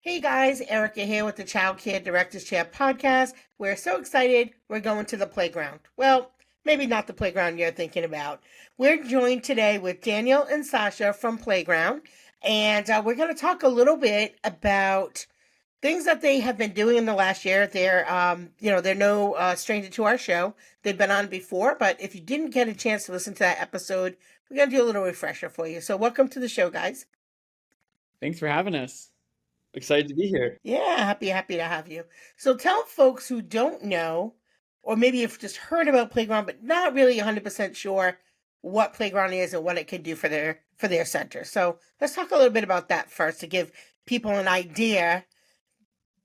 Hey guys, Erica here with the Childcare Director's Chair podcast. We're so excited we're going to the playground. Well, maybe not the playground you're thinking about. We're joined today with Daniel and Sasha from Playground, and we're going to talk a little bit about things that they have been doing in the last year. They're no stranger to our show. They've been on before, but if you didn't get a chance to listen to that episode, we're going to do a little refresher for you. So welcome to the show, guys. Thanks for having us. Excited to be here. Yeah, happy to have you. So tell folks who don't know, or maybe have just heard about Playground but not really 100% sure what Playground is and what it can do for their center. So let's talk a little bit about that first to give people an idea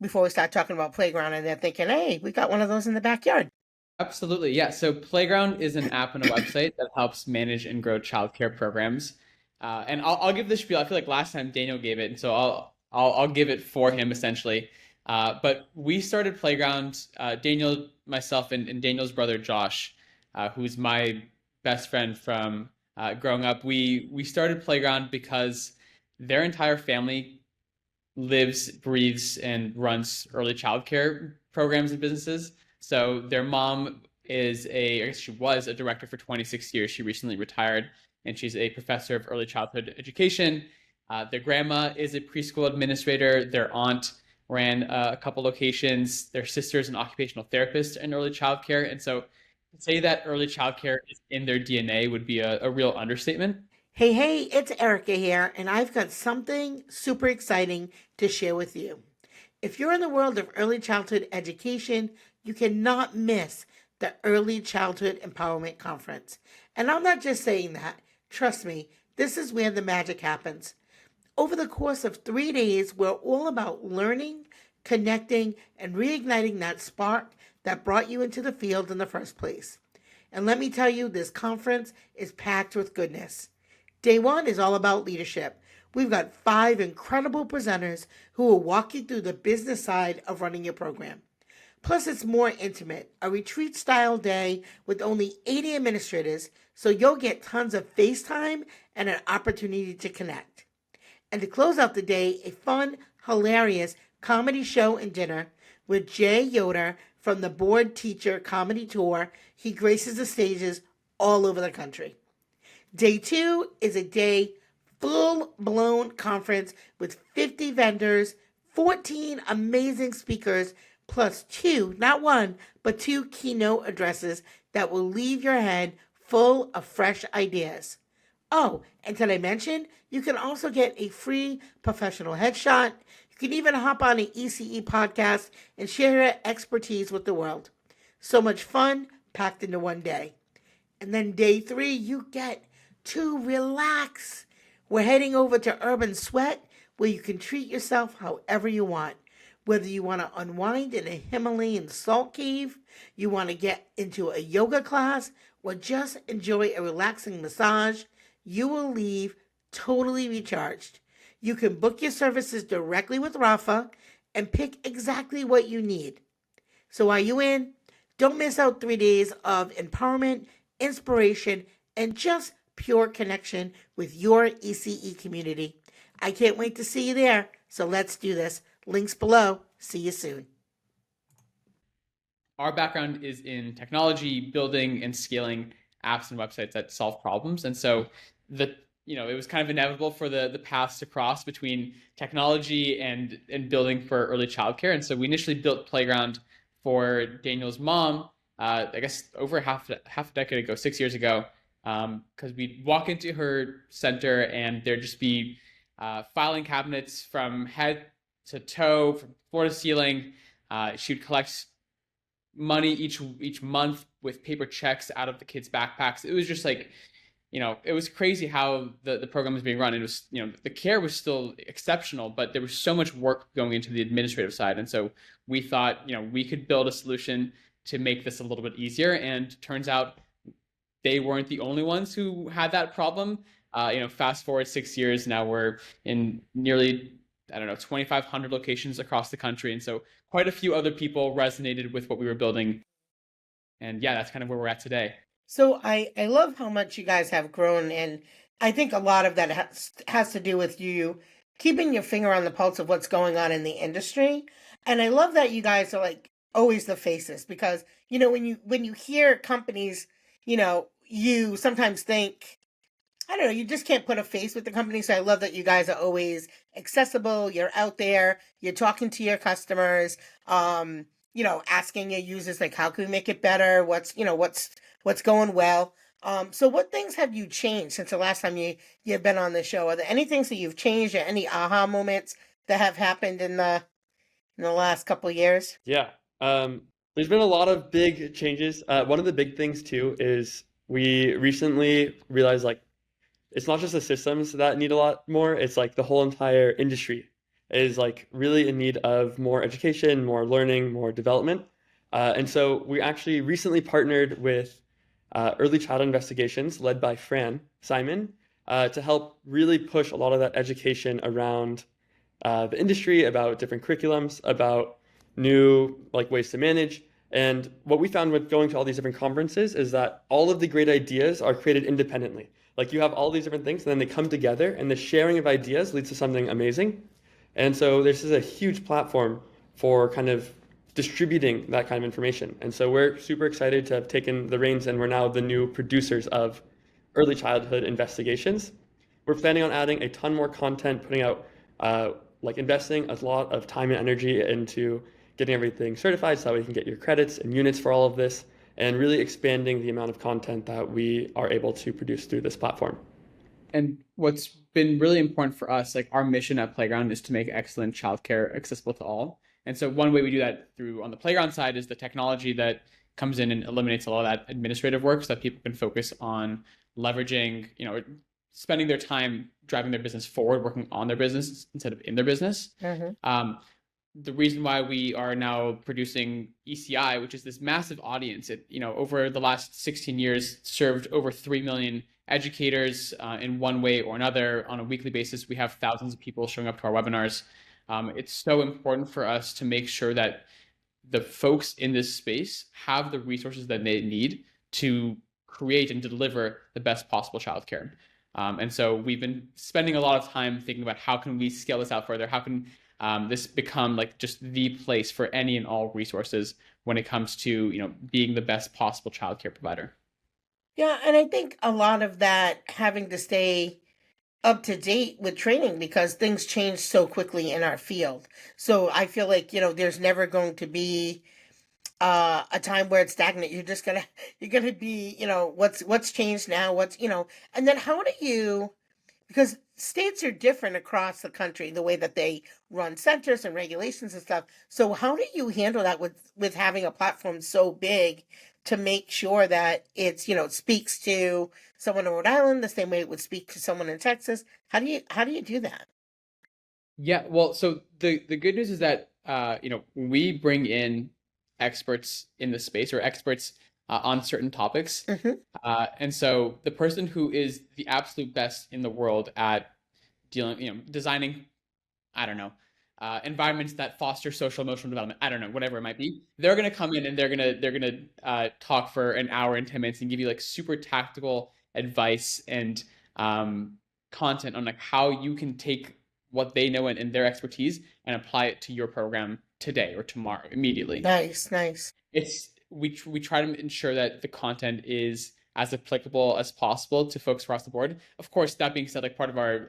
before we start talking about Playground and they're thinking, hey, we got one of those in the backyard. Absolutely. Yeah. So Playground is an app and a website that helps manage and grow childcare programs. And I'll give the spiel. I feel like last time Daniel gave it, and so I'll give it for him essentially. But we started Playground, Daniel, myself, and Daniel's brother Josh, who's my best friend from growing up. We started Playground because their entire family lives, breathes, and runs early childcare programs and businesses. So their mom I guess she was a director for 26 years. She recently retired, and she's a professor of early childhood education. Their grandma is a preschool administrator. Their aunt ran a couple locations. Their sister is an occupational therapist in early childcare. And so to say that early childcare is in their DNA would be a real understatement. Hey, it's Erica here, and I've got something super exciting to share with you. If you're in the world of early childhood education, you cannot miss the Early Childhood Empowerment Conference. And I'm not just saying that. Trust me, this is where the magic happens. Over the course of 3 days, we're all about learning, connecting, and reigniting that spark that brought you into the field in the first place. And let me tell you, this conference is packed with goodness. Day one is all about leadership. We've got 5 incredible presenters who will walk you through the business side of running your program. Plus, it's more intimate, a retreat style day with only 80 administrators, so you'll get tons of FaceTime and an opportunity to connect. And to close out the day, a fun, hilarious comedy show and dinner with Jay Yoder from the Board Teacher Comedy Tour. He graces the stages all over the country. Day two is a day full blown conference with 50 vendors, 14 amazing speakers, plus two, not one, but two keynote addresses that will leave your head full of fresh ideas. Oh, and did I mention you can also get a free professional headshot? You can even hop on an ECE podcast and share your expertise with the world. So much fun packed into one day. And then day three, you get to relax. We're heading over to Urban Sweat, where you can treat yourself however you want. Whether you want to unwind in a Himalayan salt cave, you want to get into a yoga class, or just enjoy a relaxing massage, you will leave totally recharged. You can book your services directly with Rafa and pick exactly what you need. So are you in? Don't miss out 3 days of empowerment, inspiration, and just pure connection with your ECE community. I can't wait to see you there. So let's do this. Links below. See you soon. Our background is in technology, building and scaling apps and websites that solve problems. And so it was kind of inevitable for the paths to cross between technology and building for early childcare. And so we initially built Playground for Daniel's mom, I guess over half a decade ago, 6 years ago, because we'd walk into her center and there'd just be filing cabinets from head to toe, from floor to ceiling. She'd collect money each month with paper checks out of the kids' backpacks. It was just like, it was crazy how the program was being run. It was, the care was still exceptional, but there was so much work going into the administrative side. And so we thought, we could build a solution to make this a little bit easier. And turns out they weren't the only ones who had that problem. Fast forward 6 years, now we're in nearly, I don't know, 2,500 locations across the country. And so quite a few other people resonated with what we were building. And yeah, that's kind of where we're at today. So I love how much you guys have grown, and I think a lot of that has to do with you keeping your finger on the pulse of what's going on in the industry. And I love that you guys are like always the faces because when you hear companies, you sometimes think, I don't know, you just can't put a face with the company. So I love that you guys are always accessible. You're out there, you're talking to your customers, asking your users like, how can we make it better? What's going well? So what things have you changed since the last time you've been on the show? Are there any things that you've changed or any aha moments that have happened in the last couple of years? Yeah. There's been a lot of big changes. One of the big things too is we recently realized like it's not just the systems that need a lot more, it's like the whole entire industry is like really in need of more education, more learning, more development. And so we actually recently partnered with Early Child Investigations, led by Fran Simon, to help really push a lot of that education around the industry, about different curriculums, about new like ways to manage. And what we found with going to all these different conferences is that all of the great ideas are created independently. Like you have all these different things, and then they come together, and the sharing of ideas leads to something amazing. And so this is a huge platform for kind of distributing that kind of information. And so we're super excited to have taken the reins, and we're now the new producers of early childhood investigations. We're planning on adding a ton more content, putting out, like investing a lot of time and energy into getting everything certified so that we can get your credits and units for all of this, and really expanding the amount of content that we are able to produce through this platform. And what's been really important for us, like our mission at Playground is to make excellent childcare accessible to all. And so one way we do that through on the Playground side is the technology that comes in and eliminates a lot of that administrative work so that people can focus on leveraging, spending their time driving their business forward, working on their business instead of in their business. The reason why we are now producing ECI, which is this massive audience, it over the last 16 years served over 3 million educators in one way or another on a weekly basis. We have thousands of people showing up to our webinars. It's so important for us to make sure that the folks in this space have the resources that they need to create and deliver the best possible childcare. And so we've been spending a lot of time thinking about how can we scale this out further? How can this become like just the place for any and all resources when it comes to being the best possible childcare provider? Yeah, and I think a lot of that having to stay up to date with training because things change so quickly in our field. So I feel like, there's never going to be a time where it's stagnant. You're gonna be, what's changed now, and then how do you, because states are different across the country, the way that they run centers and regulations and stuff. So how do you handle that with having a platform so big to make sure that it speaks to someone in Rhode Island the same way it would speak to someone in Texas? How do you do that? Yeah, well, so the good news is that we bring in experts in the space or experts on certain topics. Hmm. And so the person who is the absolute best in the world at designing, I don't know, environments that foster social emotional development. I don't know, whatever it might be. They're gonna come in and they're gonna talk for an hour and 10 minutes and give you like super tactical advice and content on like how you can take what they know and their expertise and apply it to your program today or tomorrow immediately. Nice, nice. We try to ensure that the content is as applicable as possible to folks across the board. Of course, that being said, like part of our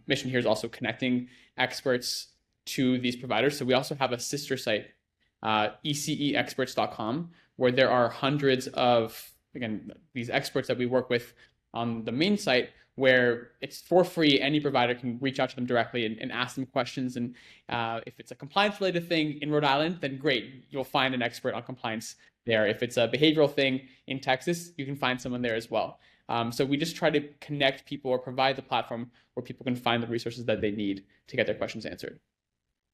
mission here is also connecting experts to these providers. So we also have a sister site, eceexperts.com, where there are hundreds of, again, these experts that we work with on the main site, where it's for free. Any provider can reach out to them directly and ask them questions. And if it's a compliance related thing in Rhode Island, then great, you'll find an expert on compliance there. If it's a behavioral thing in Texas, you can find someone there as well. So we just try to connect people or provide the platform where people can find the resources that they need to get their questions answered.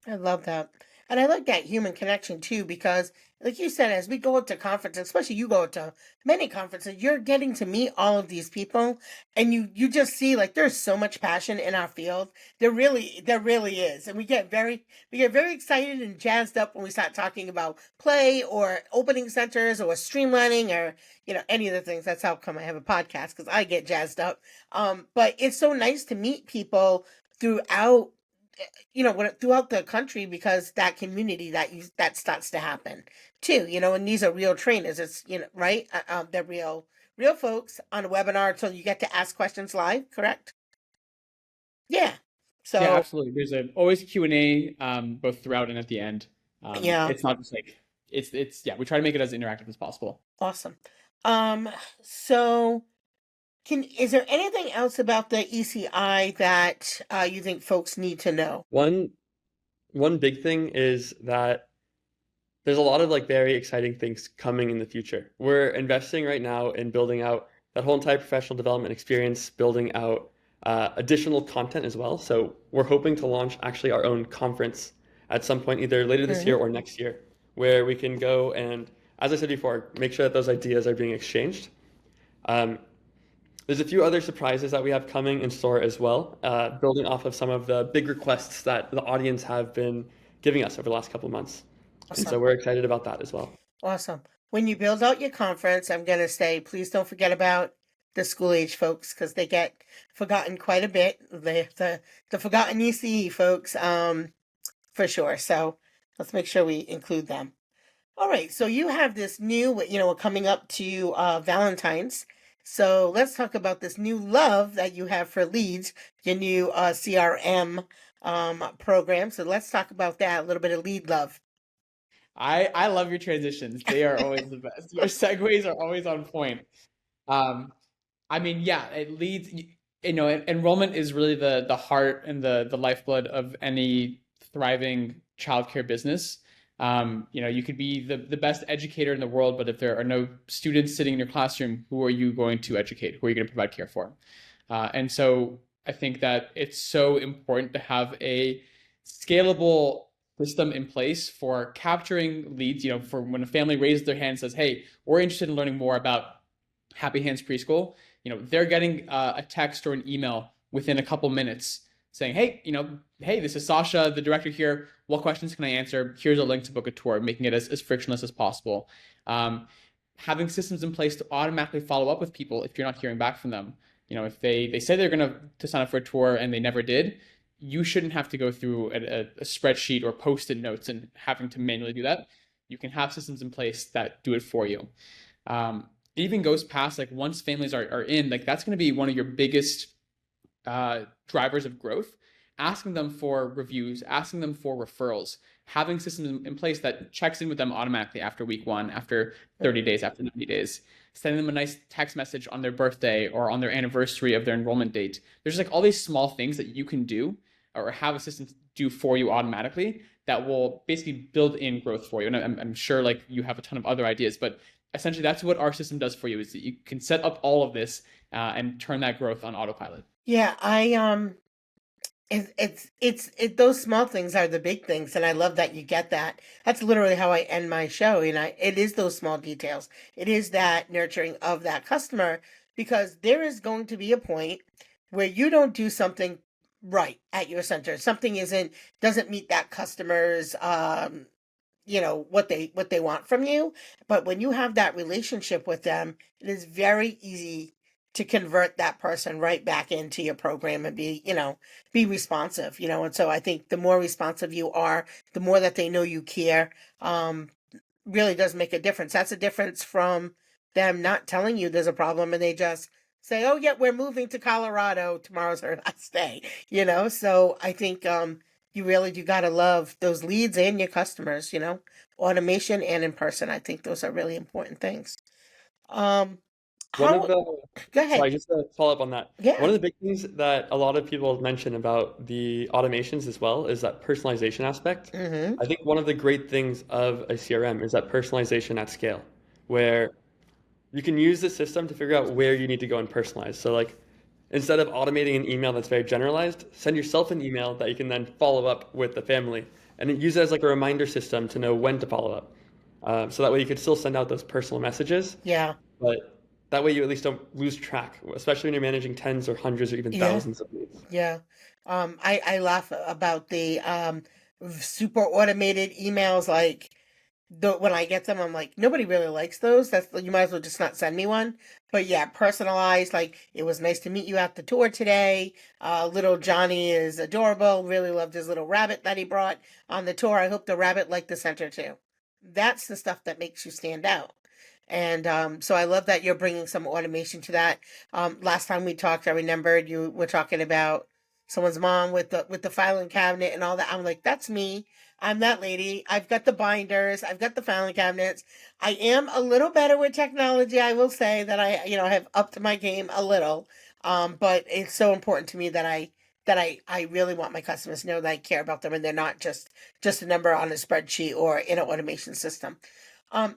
I love that. And I like that human connection too, because like you said, as we go to conferences, especially you go to many conferences, you're getting to meet all of these people and you just see like there's so much passion in our field. There really is. And we get very excited and jazzed up when we start talking about play or opening centers or streamlining or any of the things. That's how come I have a podcast because I get jazzed up. But it's so nice to meet people throughout throughout the country, because that community that starts to happen too, and these are real trainers. It's, right? They're real folks on a webinar, so you get to ask questions live, correct? Yeah. Yeah, So, absolutely. There's always Q&A, both throughout and at the end. yeah, It's not just like it's yeah. We try to make it as interactive as possible. awesome. So is there anything else about the ECI that you think folks need to know? One big thing is that there's a lot of like very exciting things coming in the future. We're investing right now in building out that whole entire professional development experience, building out additional content as well. So we're hoping to launch actually our own conference at some point, either later this year or next year, where we can go and, as I said before, make sure that those ideas are being exchanged. There's a few other surprises that we have coming in store as well, building off of some of the big requests that the audience have been giving us over the last couple of months. And so Awesome. we're excited about that as well. Awesome. When you build out your conference, I'm going to say, please don't forget about the school age folks, because they get forgotten quite a bit. The forgotten ECE folks, for sure. So let's make sure we include them. All right. So you have this new, we're coming up to Valentine's. So let's talk about this new love that you have for leads, your new CRM program. So let's talk about that, a little bit of lead love. I love your transitions. They are always the best. Your segues are always on point. Um, I mean, yeah, it leads. Enrollment is really the heart and the lifeblood of any thriving childcare business. You could be the best educator in the world, but if there are no students sitting in your classroom, who are you going to educate? Who are you going to provide care for? And so I think that it's so important to have a scalable system in place for capturing leads, for when a family raises their hand and says, hey, we're interested in learning more about Happy Hands Preschool. They're getting a text or an email within a couple minutes saying, hey, this is Sasha, the director here. What questions can I answer? Here's a link to book a tour, making it as frictionless as possible. Having systems in place to automatically follow up with people if you're not hearing back from them. If they say they're going to sign up for a tour and they never did, you shouldn't have to go through a spreadsheet or post-it notes and having to manually do that. You can have systems in place that do it for you. It even goes past, like, once families are in, like, that's going to be one of your biggest drivers of growth. Asking them for reviews, asking them for referrals, having systems in place that checks in with them automatically after week 1, after 30 days, after 90 days, sending them a nice text message on their birthday or on their anniversary of their enrollment date. There's like all these small things that you can do or have assistants do for you automatically that will basically build in growth for you. And I'm sure like you have a ton of other ideas, but essentially that's what our system does for you, is that you can set up all of this and turn that growth on autopilot. Yeah, it's those small things are the big things, and I love that you get that. That's literally how I end my show. It is those small details. It is that nurturing of that customer, because there is going to be a point where you don't do something right at your center. Something doesn't meet that customer's what they want from you. But when you have that relationship with them, it is very easy to convert that person right back into your program and be responsive, and so I think the more responsive you are, the more that they know you care, really does make a difference. That's a difference from them not telling you there's a problem and they just say, oh yeah, we're moving to Colorado, tomorrow's our last day, so I think you really do got to love those leads and your customers, automation and in person. I think those are really important things. One How of the, Go ahead. sorry, just to follow up on that. Yeah. One of the big things that a lot of people mention about the automations as well is that personalization aspect. Mm-hmm. I think one of the great things of a CRM is that personalization at scale, where you can use the system to figure out where you need to go and personalize. So like, instead of automating an email that's very generalized, send yourself an email that you can then follow up with the family, and use it as like a reminder system to know when to follow up. So that way you could still send out those personal messages, Yeah. but that way you at least don't lose track, especially when you're managing tens or hundreds or even Yeah. thousands of leads. Yeah. I laugh about the super automated emails, like when I get them, I'm like, nobody really likes those. That's you might as well just not send me one. But yeah, personalized. Like it was nice to meet you at the tour today. Little Johnny is adorable. Really loved his little rabbit that he brought on the tour. I hope the rabbit liked the center too. That's the stuff that makes you stand out. And so I love that you're bringing some automation to that. Last time we talked, I remembered you were talking about someone's mom with the filing cabinet and all that. I'm like, that's me. I'm that lady. I've got the binders. I've got the filing cabinets. I am a little better with technology. I will say that I have upped my game a little. But it's so important to me that I really want my customers to know that I care about them and they're not just a number on a spreadsheet or in an automation system.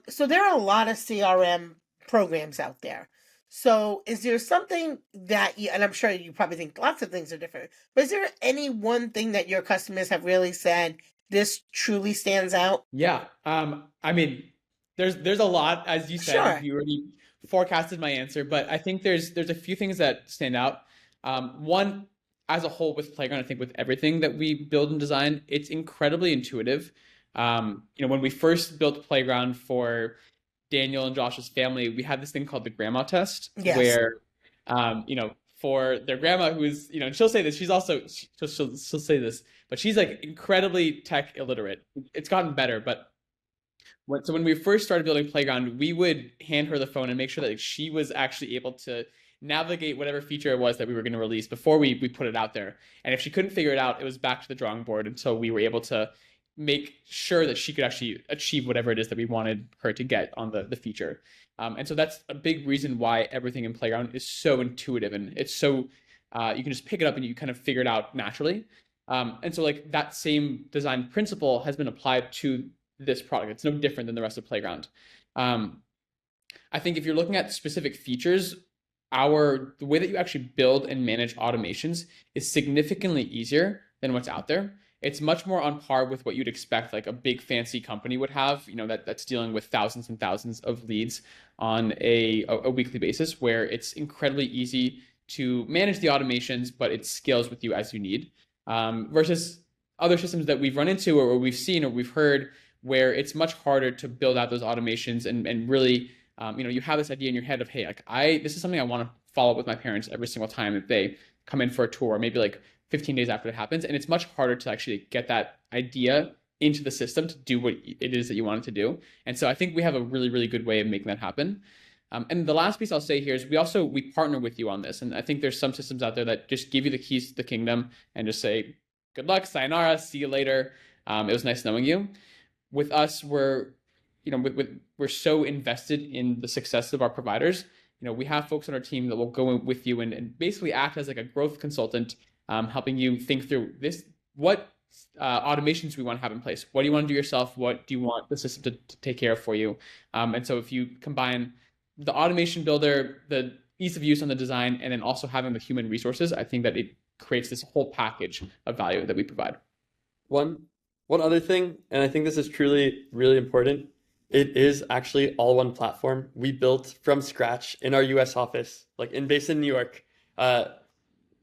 So there are a lot of CRM programs out there. So is there something that you, and I'm sure you probably think lots of things are different, but is there any one thing that your customers have really said, this truly stands out? Yeah. I mean, there's a lot, as you said, Sure. you already forecasted my answer, but I think there's a few things that stand out. One, as a whole with Playground, I think with everything that we build and design, it's incredibly intuitive. When we first built Playground for Daniel and Josh's family, we had this thing called the grandma test, Yes. where, for their grandma, who's, she'll say this, she's also, she'll say this, but she's like incredibly tech illiterate. It's gotten better, but when we first started building Playground, we would hand her the phone and make sure that like, she was actually able to navigate whatever feature it was that we were going to release before we put it out there. And if she couldn't figure it out, it was back to the drawing board until we were able to make sure that she could actually achieve whatever it is that we wanted her to get on the feature. And so that's a big reason why everything in Playground is so intuitive and it's so you can just pick it up and you kind of figure it out naturally. And so like that same design principle has been applied to this product. It's no different than the rest of Playground. I think if you're looking at specific features, the way that you actually build and manage automations is significantly easier than what's out there. It's much more on par with what you'd expect, like a big fancy company would have, that's dealing with thousands and thousands of leads on a weekly basis, where it's incredibly easy to manage the automations, but it scales with you as you need. Versus other systems that we've run into or we've seen or we've heard where it's much harder to build out those automations and really, you have this idea in your head of, hey, like this is something I want to follow up with my parents every single time if they come in for a tour, maybe like 15 days after it happens. And it's much harder to actually get that idea into the system to do what it is that you want it to do. And so I think we have a really, really good way of making that happen. And the last piece I'll say here is we partner with you on this. And I think there's some systems out there that just give you the keys to the kingdom and just say, good luck, sayonara, see you later. It was nice knowing you. With us, we're so invested in the success of our providers. We have folks on our team that will go in with you and basically act as like a growth consultant, helping you think through what automations we want to have in place. What do you want to do yourself? What do you want the system to take care of for you? And so if you combine the automation builder, the ease of use on the design, and then also having the human resources, I think that it creates this whole package of value that we provide. One other thing, and I think this is truly really important, it is actually all one platform. We built from scratch in our US office, based in New York, the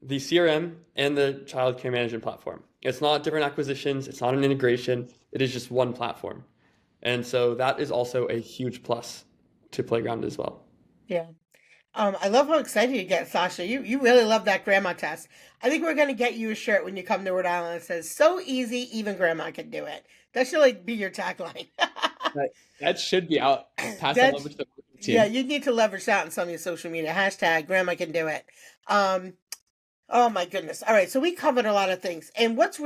CRM and the childcare management platform. It's not different acquisitions, it's not an integration, it is just one platform. And so that is also a huge plus to Playground as well. Yeah. I love how excited you get, Sasha. You really love that grandma test. I think we're gonna get you a shirt when you come to Rhode Island that says "So easy, even grandma can do it." That should be your tagline. That should be out. Pass that over to the team. Yeah, you need to leverage that on some of your social media. Hashtag grandma can do it. Oh my goodness. All right, so we covered a lot of things. And what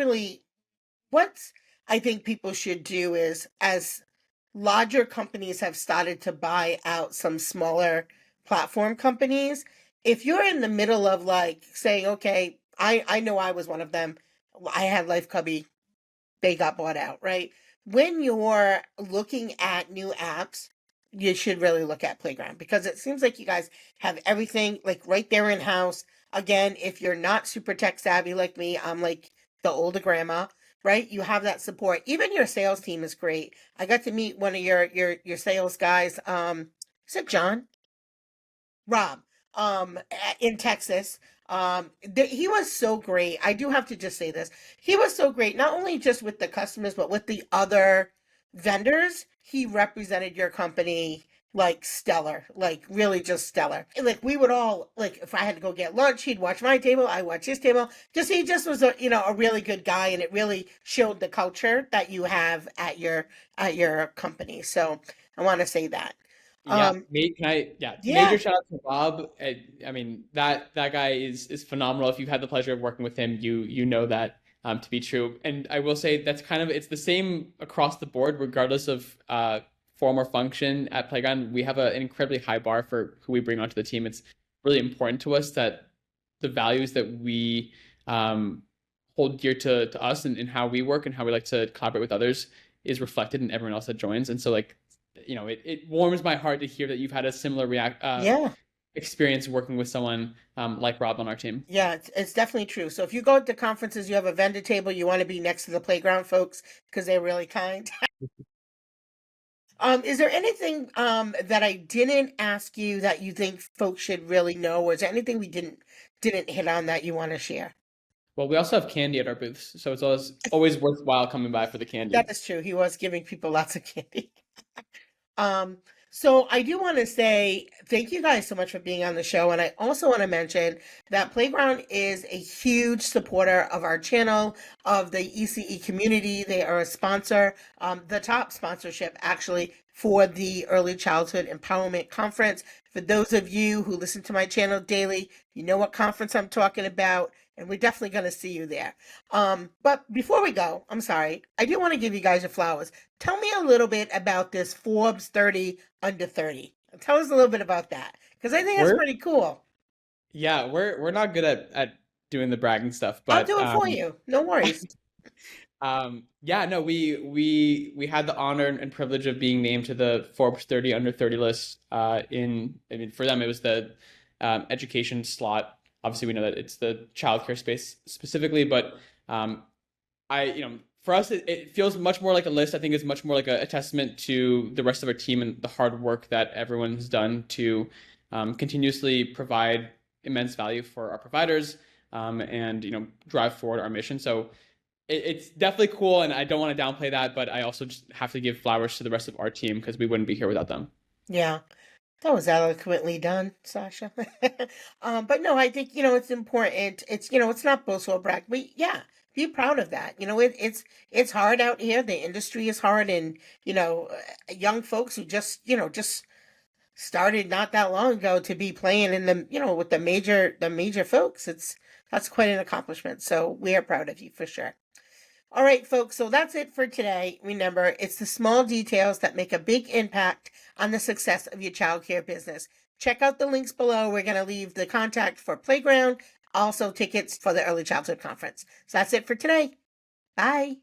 I think people should do is, as larger companies have started to buy out some smaller platform companies, if you're in the middle of saying, okay, I know I was one of them. I had Life Cubby, they got bought out, right? When you're looking at new apps, you should really look at Playground, because it seems like you guys have everything right there in house. Again, if you're not super tech savvy like me, I'm like the older grandma, right? You have that support. Even your sales team is great. I got to meet one of your sales guys. Is it John? Rob, in Texas. He was so great. I do have to just say this. He was so great, not only just with the customers, but with the other vendors, he represented your company like stellar, like really just stellar. Like we would all like if I had to go get lunch, he'd watch my table, I watch his table. Just he just was a really good guy, and it really showed the culture that you have at your company. So I want to say that. Yeah, Um, major yeah, shout out to Bob. I mean that guy is phenomenal. If you've had the pleasure of working with him, you know that to be true. And I will say that's kind of it's the same across the board, regardless of form or function at Playground. We have an incredibly high bar for who we bring onto the team. It's really important to us that the values that we hold dear to us and how we work and how we like to collaborate with others is reflected in everyone else that joins. And so like it warms my heart to hear that you've had a similar yeah. experience working with someone like Rob on our team. Yeah, it's definitely true. So if you go to conferences, you have a vendor table, you want to be next to the playground folks because they're really kind. Is there anything that I didn't ask you that you think folks should really know, or is there anything we didn't hit on that you want to share? Well, we also have candy at our booths, so it's always worthwhile coming by for the That candy. is true. He was giving people lots of candy. Um, so I do want to say thank you guys so much for being on the show. And I also want to mention that Playground is a huge supporter of our channel, of the ECE community. They are a sponsor, the top sponsorship actually for the Early Childhood Empowerment Conference. For those of you who listen to my channel daily, you know what conference I'm talking about, and we're definitely going to see you there. But before we go, I'm sorry, I do want to give you guys your flowers. Tell me a little bit about this Forbes 30 under 30. Tell us a little bit about that because I think that's We're pretty cool. we're not good at doing the bragging stuff, I'll but do it for you. No worries. yeah, no, we had the honor and privilege of being named to the Forbes 30 under 30 list. I mean, for them it was the education slot. Obviously, we know that it's the childcare space specifically, but for us, it feels much more like a list. I think it's much more like a testament to the rest of our team and the hard work that everyone has done to continuously provide immense value for our providers and drive forward our mission. So it's definitely cool, and I don't want to downplay that, but I also just have to give flowers to the rest of our team because we wouldn't be here without them. Yeah, that was eloquently done, Sasha. But no, I think, it's important. It's not boastful or brag, but yeah, be proud of that. It's hard out here. The industry is hard, and, young folks who just started not that long ago to be playing in with the major folks. That's quite an accomplishment. So we are proud of you for sure. All right, folks, so that's it for today. Remember, it's the small details that make a big impact on the success of your childcare business. Check out the links below. We're going to leave the contact for Playground, also tickets for the Early Childhood Conference. So that's it for today. Bye.